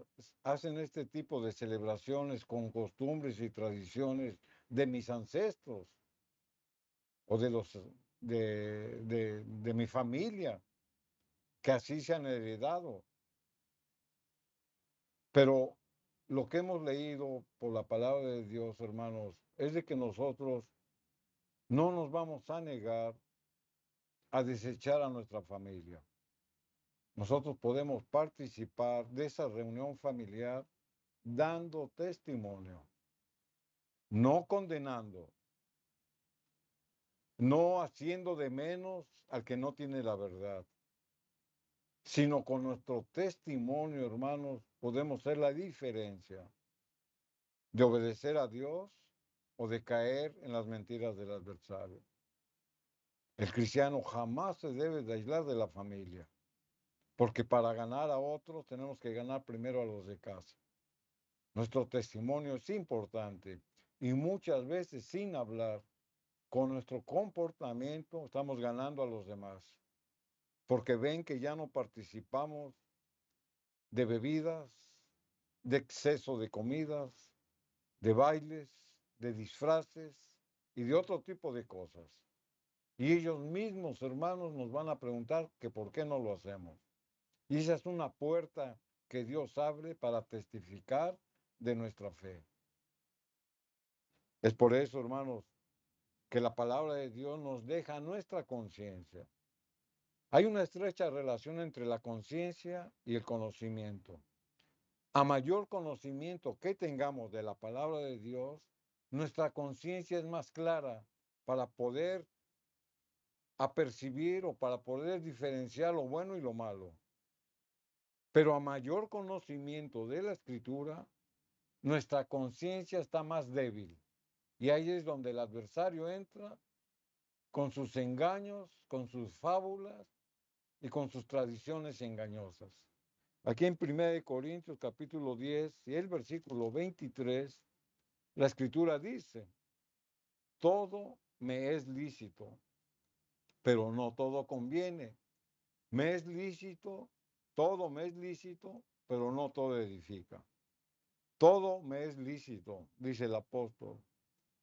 hacen este tipo de celebraciones con costumbres y tradiciones de mis ancestros o de los de mi familia, que así se han heredado. Pero lo que hemos leído por la palabra de Dios, hermanos, es de que nosotros no nos vamos a negar a desechar a nuestra familia. Nosotros podemos participar de esa reunión familiar dando testimonio, no condenando, no haciendo de menos al que no tiene la verdad, sino con nuestro testimonio, hermanos, podemos hacer la diferencia de obedecer a Dios o de caer en las mentiras del adversario. El cristiano jamás se debe de aislar de la familia, porque para ganar a otros tenemos que ganar primero a los de casa. Nuestro testimonio es importante y muchas veces sin hablar, con nuestro comportamiento estamos ganando a los demás, porque ven que ya no participamos de bebidas, de exceso de comidas, de bailes, de disfraces y de otro tipo de cosas. Y ellos mismos, hermanos, nos van a preguntar que por qué no lo hacemos. Y esa es una puerta que Dios abre para testificar de nuestra fe. Es por eso, hermanos, que la palabra de Dios nos deja nuestra conciencia. Hay una estrecha relación entre la conciencia y el conocimiento. A mayor conocimiento que tengamos de la palabra de Dios, nuestra conciencia es más clara para poder apercibir o para poder diferenciar lo bueno y lo malo. Pero a mayor conocimiento de la Escritura, nuestra conciencia está más débil. Y ahí es donde el adversario entra con sus engaños, con sus fábulas y con sus tradiciones engañosas. Aquí en 1 Corintios capítulo 10 y el versículo 23, la Escritura dice, todo me es lícito, pero no todo conviene. Me es lícito, todo me es lícito, pero no todo edifica. Todo me es lícito, dice el apóstol.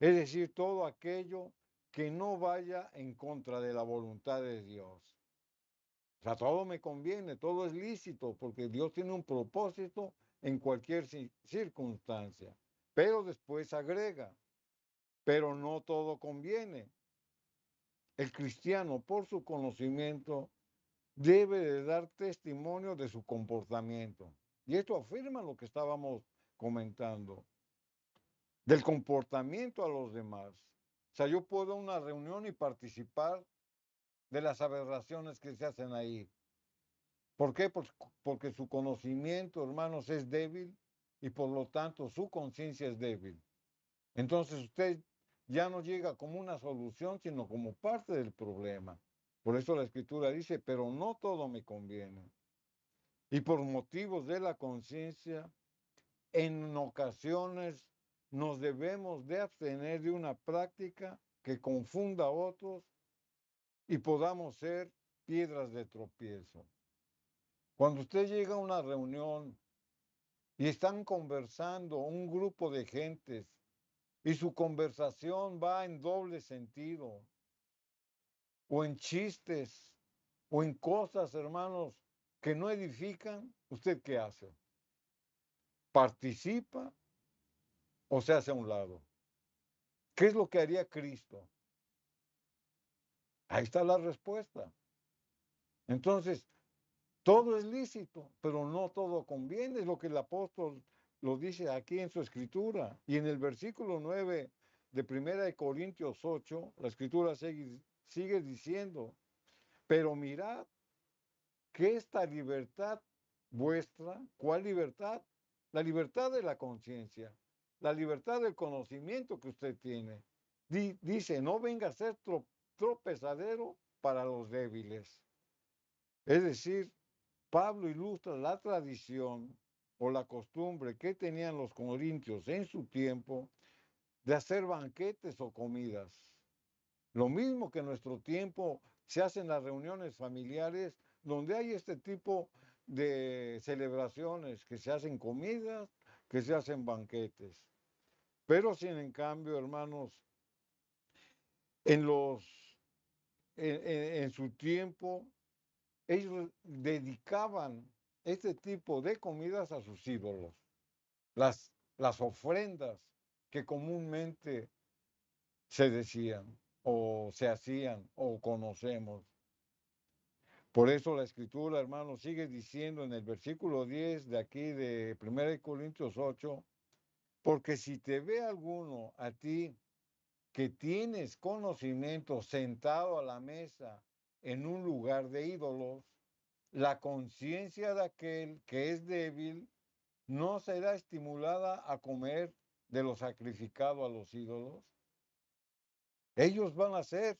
Es decir, todo aquello que no vaya en contra de la voluntad de Dios. O sea, todo me conviene, todo es lícito, porque Dios tiene un propósito en cualquier circunstancia. Pero después agrega, pero no todo conviene. El cristiano, por su conocimiento, debe de dar testimonio de su comportamiento. Y esto afirma lo que estábamos comentando, del comportamiento a los demás. O sea, yo puedo ir a una reunión y participar de las aberraciones que se hacen ahí. ¿Por qué? Pues porque su conocimiento, hermanos, es débil y por lo tanto su conciencia es débil. Entonces usted ya no llega como una solución, sino como parte del problema. Por eso la Escritura dice, pero no todo me conviene. Y por motivos de la conciencia, en ocasiones nos debemos de abstener de una práctica que confunda a otros y podamos ser piedras de tropiezo. Cuando usted llega a una reunión y están conversando un grupo de gentes y su conversación va en doble sentido, o en chistes, o en cosas, hermanos, que no edifican, ¿usted qué hace? ¿Participa o se hace a un lado? ¿Qué es lo que haría Cristo? Ahí está la respuesta. Entonces, todo es lícito, pero no todo conviene, es lo que el apóstol lo dice aquí en su escritura. Y en el versículo 9 de 1 Corintios 8, la escritura sigue diciendo, pero mirad que esta libertad vuestra, ¿cuál libertad? La libertad de la conciencia, la libertad del conocimiento que usted tiene. Dice, no venga a ser tropezadero para los débiles. Es decir, Pablo ilustra la tradición o la costumbre que tenían los corintios en su tiempo de hacer banquetes o comidas. Lo mismo que en nuestro tiempo se hacen las reuniones familiares donde hay este tipo de celebraciones, que se hacen comidas, que se hacen banquetes. Pero sin en cambio, hermanos, en, los, en su tiempo, ellos dedicaban este tipo de comidas a sus ídolos, las ofrendas que comúnmente se decían o se hacían o conocemos. Por eso la Escritura, hermano, sigue diciendo en el versículo 10 de aquí de 1 Corintios 8, porque si te ve alguno a ti que tienes conocimiento sentado a la mesa en un lugar de ídolos, la conciencia de aquel que es débil no será estimulada a comer de lo sacrificado a los ídolos. Ellos van a hacer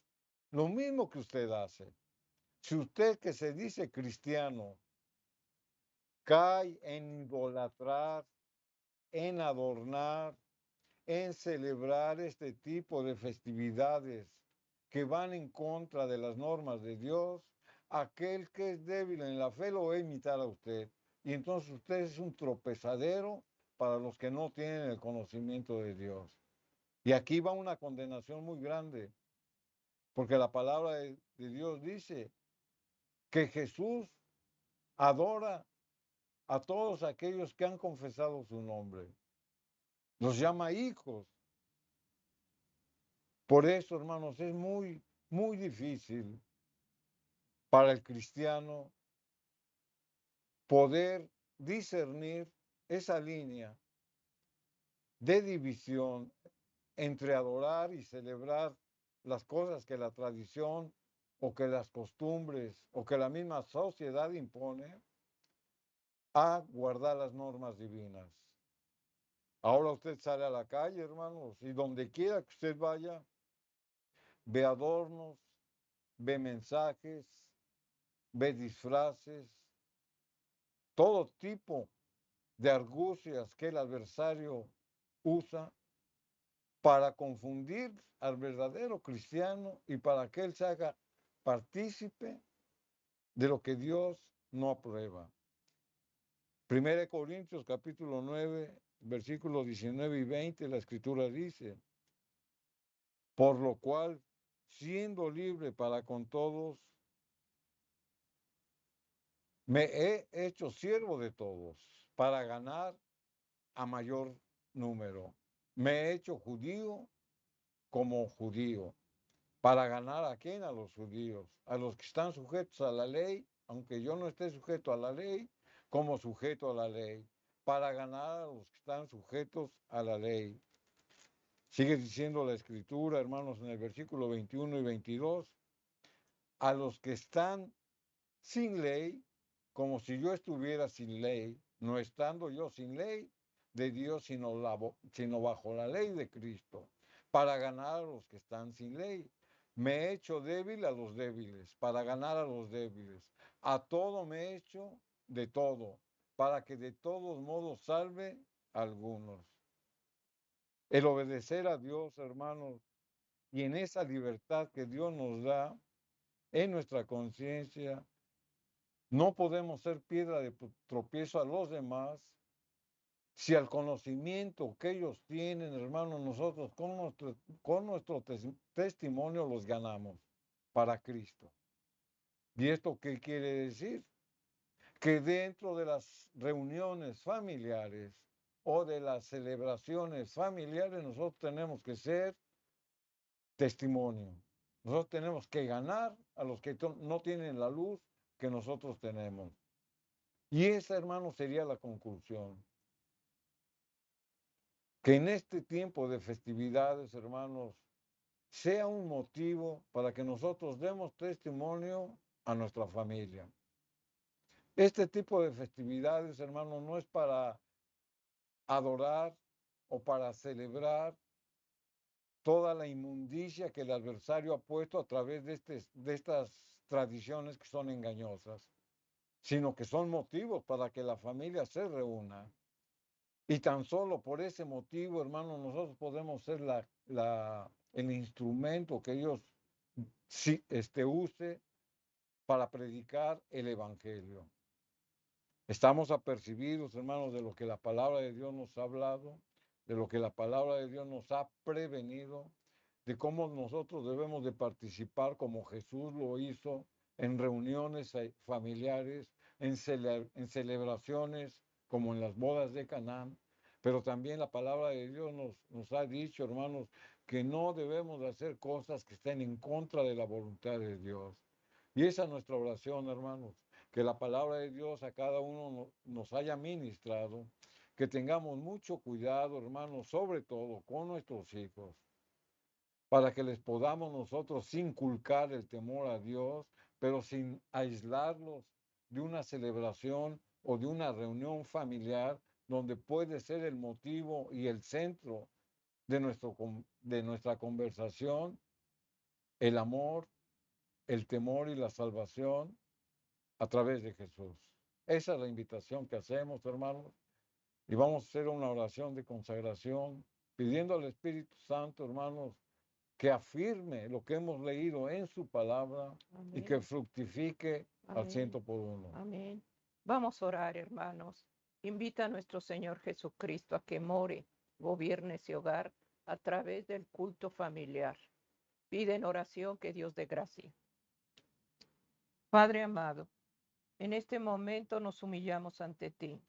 lo mismo que usted hace. Si usted que se dice cristiano cae en idolatrar, en adornar, en celebrar este tipo de festividades que van en contra de las normas de Dios, aquel que es débil en la fe lo va a imitar a usted. Y entonces usted es un tropezadero para los que no tienen el conocimiento de Dios. Y aquí va una condenación muy grande, porque la palabra de Dios dice que Jesús adora a todos aquellos que han confesado su nombre. Los llama hijos. Por eso, hermanos, es muy, muy difícil para el cristiano poder discernir esa línea de división entre adorar y celebrar las cosas que la tradición o que las costumbres o que la misma sociedad impone a guardar las normas divinas. Ahora usted sale a la calle, hermanos, y donde quiera que usted vaya, ve adornos, ve mensajes, ve disfraces, todo tipo de argucias que el adversario usa para confundir al verdadero cristiano y para que él se haga partícipe de lo que Dios no aprueba. 1 Corintios capítulo 9, versículos 19 y 20, la escritura dice, por lo cual, siendo libre para con todos, me he hecho siervo de todos para ganar a mayor número. Me he hecho judío como judío. ¿Para ganar a quién? A los judíos, a los que están sujetos a la ley, aunque yo no esté sujeto a la ley, como sujeto a la ley, para ganar a los que están sujetos a la ley. Sigue diciendo la escritura, hermanos, en el versículo 21 y 22, a los que están sin ley, como si yo estuviera sin ley, no estando yo sin ley de Dios, sino bajo la ley de Cristo, para ganar a los que están sin ley. Me he hecho débil a los débiles, para ganar a los débiles. A todo me he hecho de todo, para que de todos modos salve a algunos. El obedecer a Dios, hermanos, y en esa libertad que Dios nos da, en nuestra conciencia, no podemos ser piedra de tropiezo a los demás si al conocimiento que ellos tienen, hermanos, nosotros con nuestro testimonio los ganamos para Cristo. ¿Y esto qué quiere decir? Que dentro de las reuniones familiares o de las celebraciones familiares nosotros tenemos que ser testimonio. Nosotros tenemos que ganar a los que no tienen la luz que nosotros tenemos. Y esa, hermano, sería la conclusión. Que en este tiempo de festividades, hermanos, sea un motivo para que nosotros demos testimonio a nuestra familia. Este tipo de festividades, hermanos, no es para adorar o para celebrar toda la inmundicia que el adversario ha puesto a través de estas tradiciones que son engañosas, sino que son motivos para que la familia se reúna. Y tan solo por ese motivo, hermanos, nosotros podemos ser el instrumento que Dios use para predicar el Evangelio. Estamos apercibidos, hermanos, de lo que la palabra de Dios nos ha hablado, de lo que la palabra de Dios nos ha prevenido, de cómo nosotros debemos de participar como Jesús lo hizo en reuniones familiares, en celebraciones como en las bodas de Canaán. Pero también la palabra de Dios nos ha dicho, hermanos, que no debemos de hacer cosas que estén en contra de la voluntad de Dios. Y esa es nuestra oración, hermanos, que la palabra de Dios a cada uno nos haya ministrado, que tengamos mucho cuidado, hermanos, sobre todo con nuestros hijos, para que les podamos nosotros inculcar el temor a Dios, pero sin aislarlos de una celebración o de una reunión familiar donde puede ser el motivo y el centro de nuestra conversación, el amor, el temor y la salvación a través de Jesús. Esa es la invitación que hacemos, hermanos, y vamos a hacer una oración de consagración, pidiendo al Espíritu Santo, hermanos, que afirme lo que hemos leído en su palabra. Amén. Y que fructifique Amén. Al 100 por 1. Amén. Vamos a orar, hermanos. Invita a nuestro Señor Jesucristo a que more, gobierne ese hogar a través del culto familiar. Pide en oración que Dios dé gracia. Padre amado, en este momento nos humillamos ante ti,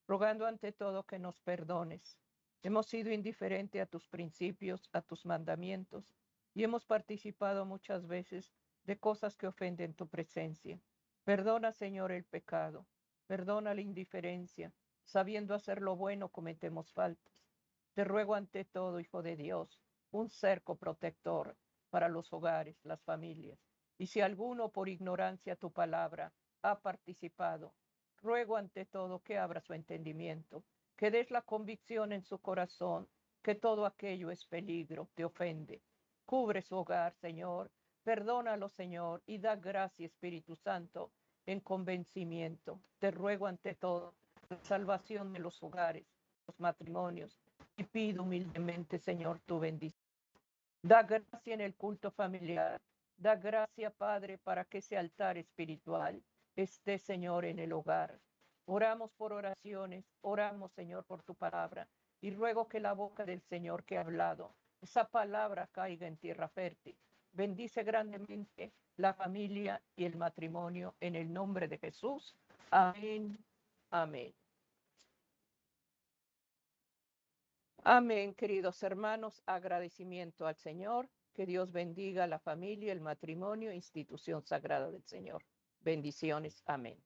rogando ante todo que nos perdones. Hemos sido indiferentes a tus principios, a tus mandamientos, y hemos participado muchas veces de cosas que ofenden tu presencia. Perdona, Señor, el pecado. Perdona la indiferencia. Sabiendo hacer lo bueno, cometemos faltas. Te ruego ante todo, Hijo de Dios, un cerco protector para los hogares, las familias. Y si alguno por ignorancia a tu palabra ha participado, ruego ante todo que abra su entendimiento, que des la convicción en su corazón que todo aquello es peligro, te ofende. Cubre su hogar, Señor. Perdónalo, Señor, y da gracia, Espíritu Santo, en convencimiento. Te ruego ante todo la salvación de los hogares, los matrimonios, y pido humildemente, Señor, tu bendición. Da gracia en el culto familiar. Da gracia, Padre, para que ese altar espiritual esté, Señor, en el hogar. Oramos por oraciones, oramos, Señor, por tu palabra, y ruego que la boca del Señor que ha hablado, esa palabra caiga en tierra fértil. Bendice grandemente la familia y el matrimonio en el nombre de Jesús. Amén. Amén. Amén, queridos hermanos. Agradecimiento al Señor. Que Dios bendiga a la familia, el matrimonio, institución sagrada del Señor. Bendiciones. Amén.